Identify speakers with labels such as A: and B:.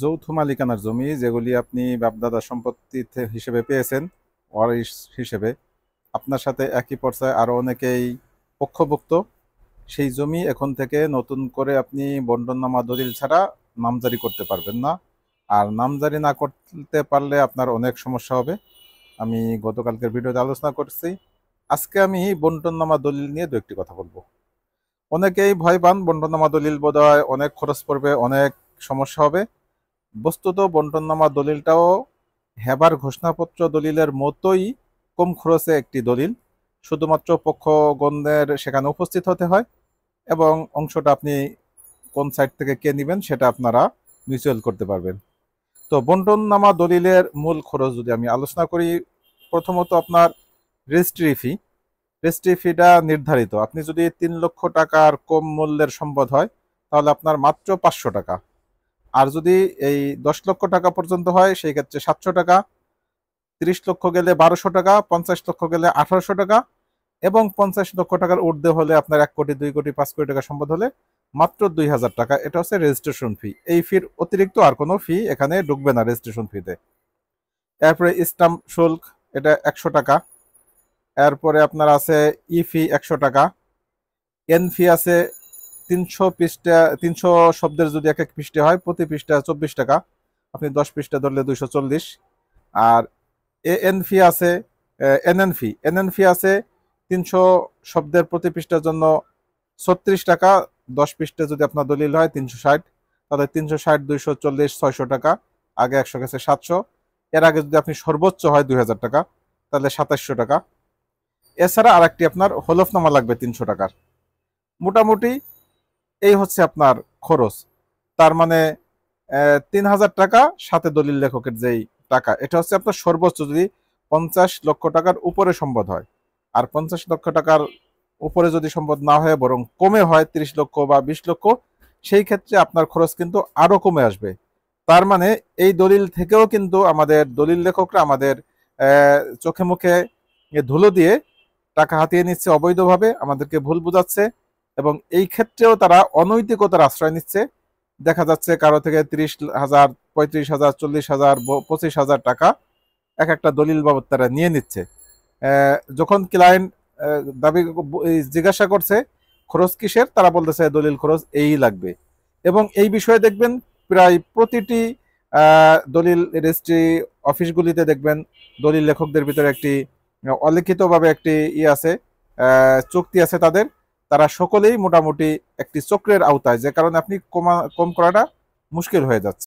A: যৌথ মালিকানার জমি যেগুলি আপনি বাপদাদা সম্পত্তি হিসেবে পেয়েছেন, ওয়ারিশ হিসেবে আপনার সাথে একই পর্যায়ে আরও অনেকেই পক্ষভুক্ত, সেই জমি এখন থেকে নতুন করে আপনি বন্টননামা দলিল ছাড়া নামজারি করতে পারবেন না। আর নামজারি না করতে পারলে আপনার অনেক সমস্যা হবে। আমি গতকালকের ভিডিওতে আলোচনা করছি। আজকে আমি বন্টননামা দলিল নিয়ে দু একটি কথা বলবো। অনেকেই ভয় পান বন্টননামা দলিল বোধহয় অনেক খরচ পড়বে, অনেক সমস্যা হবে। বস্তুত বন্টননামা দলিলটাও হেবার ঘোষণাপত্র দলিলের মতোই কম খরচে একটি দলিল। শুধুমাত্র পক্ষগণের সেখানে উপস্থিত হতে হয় এবং অংশটা আপনি কোন সাইড থেকে কে নেবেন সেটা আপনারা মিউচুয়াল করতে পারবেন। তো বন্টননামা দলিলের মূল খরচ যদি আমি আলোচনা করি, প্রথমত আপনার রেজিস্ট্রি ফিটা নির্ধারিত। আপনি যদি 3 লক্ষ টাকার কম মূল্যের সম্পদ হয় তাহলে আপনার মাত্র 500 টাকা। আর যদি এই 10 লক্ষ টাকা পর্যন্ত হয় সেই ক্ষেত্রে 700 টাকা, 30 লক্ষ গেলে 1200 টাকা, 50 লক্ষ গেলে 1800 টাকা এবং 50 লক্ষ টাকার ঊর্ধ্বে হলে আপনার 1 কোটি, 2 কোটি, 5 কোটি টাকা সম্পদ হলে মাত্র 2000 টাকা। এটা হচ্ছে রেজিস্ট্রেশন ফি। এই ফির অতিরিক্ত আর কোনো ফি এখানে ঢুকবে না রেজিস্ট্রেশন ফিতে। এরপরে স্টাম্প শুল্ক, এটা 100 টাকা। এরপরে আপনার আছে ই ফি 100 টাকা। এন ফি আছে 300 পৃষ্ঠা, 300 শব্দের যদি এক এক পৃষ্ঠা হয় প্রতি পৃষ্ঠা 24 টাকা। আপনি 10 পৃষ্ঠা ধরলে 240। আর এন ফি আছে, এনএন ফি আছে 300 শব্দের প্রতি পৃষ্ঠার জন্য 36 টাকা। 10 পৃষ্ঠা যদি আপনার দলিল হয় 360, তাহলে 360, 240, 600 টাকা। আগে 100 গেছে 700। এর আগে যদি আপনি সর্বোচ্চ হয় 2000 টাকা, তাহলে 2700 টাকা। এছাড়া আরেকটি আপনার হলফনামা লাগবে 300 টাকার। মোটামুটি এই হচ্ছে আপনার খরচ। তার মানে 3000 টাকা সাথে দলিল লেখকের যেই টাকা, এটা হচ্ছে আপনার সর্বোচ্চ যদি 50 লক্ষ টাকার উপরে সম্পদ হয়। আর 50 লক্ষ টাকার উপরে যদি সম্পদ না হয় বরং কমে হয় 30 লক্ষ বা 20 লক্ষ, সেই ক্ষেত্রে আপনার খরচ কিন্তু আরো কমে আসবে। তার মানে এই দলিল থেকেও কিন্তু আমাদের দলিল লেখকরা আমাদের চোখে মুখে ধুলো দিয়ে টাকা হাতিয়ে নিচ্ছে অবৈধভাবে, আমাদেরকে ভুল বোঝাচ্ছে এবং এই ক্ষেত্রেও তারা অনৈতিকতার আশ্রয় নিচ্ছে। দেখা যাচ্ছে কারো থেকে 30,000, 35,000, 40,000, 25,000 টাকা এক একটা দলিল বাবদ তারা নিয়ে নিচ্ছে। যখন ক্লায়েন্ট দাবি জিজ্ঞাসা করছে খরচ কিসের, তারা বলতেছে দলিল খরচ এই লাগবে। এবং এই বিষয়ে দেখবেন প্রায় প্রতিটি দলিল রেজিস্ট্রি অফিসগুলিতে দেখবেন দলিল লেখকদের ভিতরে একটি অলিখিতভাবে একটি আছে, চুক্তি আছে তাদের। তারা সকলেই মোটামুটি একটি চক্রের আওতায়, যে কারণে আপনি কম করাটা মুশকিল হয়ে যাচ্ছে।